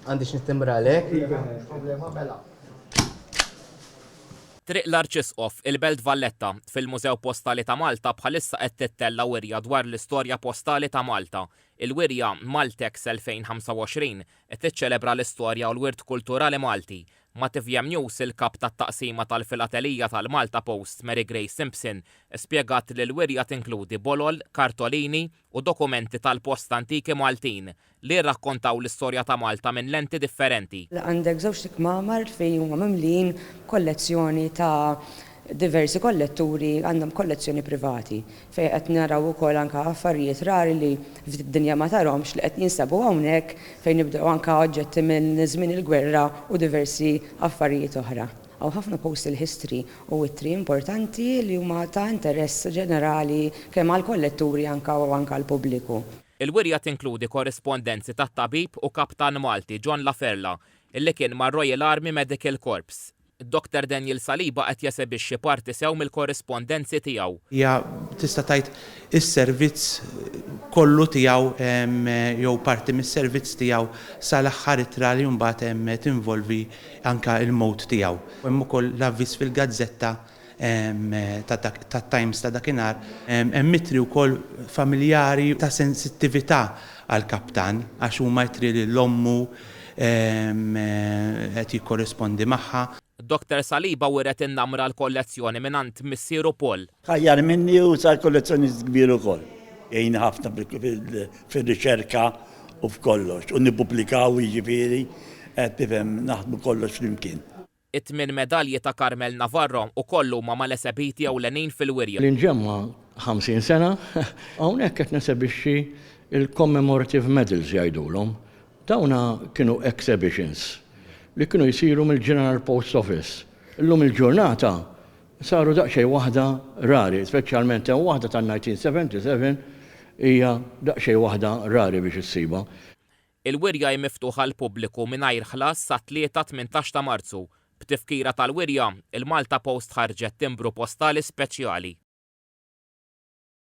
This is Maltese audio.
Għandix nittimbralek? Problema mela. Triq l-Arċisqof il-Belt Valletta fil-Mużew Postali ta' Malta bħalissa qed tittella wirja dwar l-istorja postali ta' Malta. Il-wirja Maltex 2025 qed tiċċelebra l-istorja u l-wirt kulturali Malti. Ma' TVM News il-kap tat-taqsima tal-filatelija tal-Malta Post Mary Grace Simpson spjegat li l-wirja tinkludi bolol, kartolini u dokumenti tal-post antiki Maltin li rrakkontaw l-istorja ta' Malta minn lenti differenti. Għandek żewġ tikmamar fejn huma mimlin kollezzjoni ta' diversi kolletturi għandhom kollezzjoni privati fejn qed naraw ukoll anke affarijiet rari li fid-dinja ma tarhomx li qed jinsabu hawnhekk fejn nibdew anke oġġetti minn żmien il-gwerra u diversi affarijiet oħra. Għaw ħafna postal history u ittri importanti li huma ta' interess ġenerali kemm għall-kolletturi anke u anke għall-pubbliku. Il-wirja tinkludi korrespondenzi tat-tabib u kaptan Malti John Laferla illi kien mar Royal Army Medical Corps. Dr. Daniel Saliba qed jesebixxi parti sew mill-korrespondenzi tiegħu. Ja tista' tgħid is-servizz kollu tiegħu jew parti mis-servizz tiegħu sal-aħħar ittra li mbagħad tinvolvi anke il-mod tiegħu. Hemm ukoll l-avviż fil-gazzetta tat-Times ta' dakinhar hemm mitri wkoll familjari ta' sensittività għall-kaptan għax huma jtri li l-ommu qed jikkorrespondi magħha. Dr. Saliba wiret innamra l-kollezzjoni minant missieru Paul. Ħajjar minni u sar kollezzjoni kbir ukoll. Jgħin ħafna fil-riċerka u f'kollox. U nippubblikaw jiġifieri qed tifhem naħdmu kollox flimkien. It-tmien medalji ta' Carmel Navarro u kollu ma mal-esebiti ewlenin fil-wirja. L-inġemma 50 sena, hawnhekk qed nesebixxi il-commemorative medals jgħidulhom. Dawna kienu exhibitions li kienu jisiru mill-General Post Office. Illum il-ġurnata saru daqsxejn waħda rari, speċjalment hemm waħda tan-1977 hija daqsxejn waħda rari biex issiba. Il-wirja hi miftuħa l-pubbliku mingħajr ħlas sa 3-18 ta' Marzu. B'tifkira tal-wirja, il-Malta Post ħarġet timbru postali speċjali.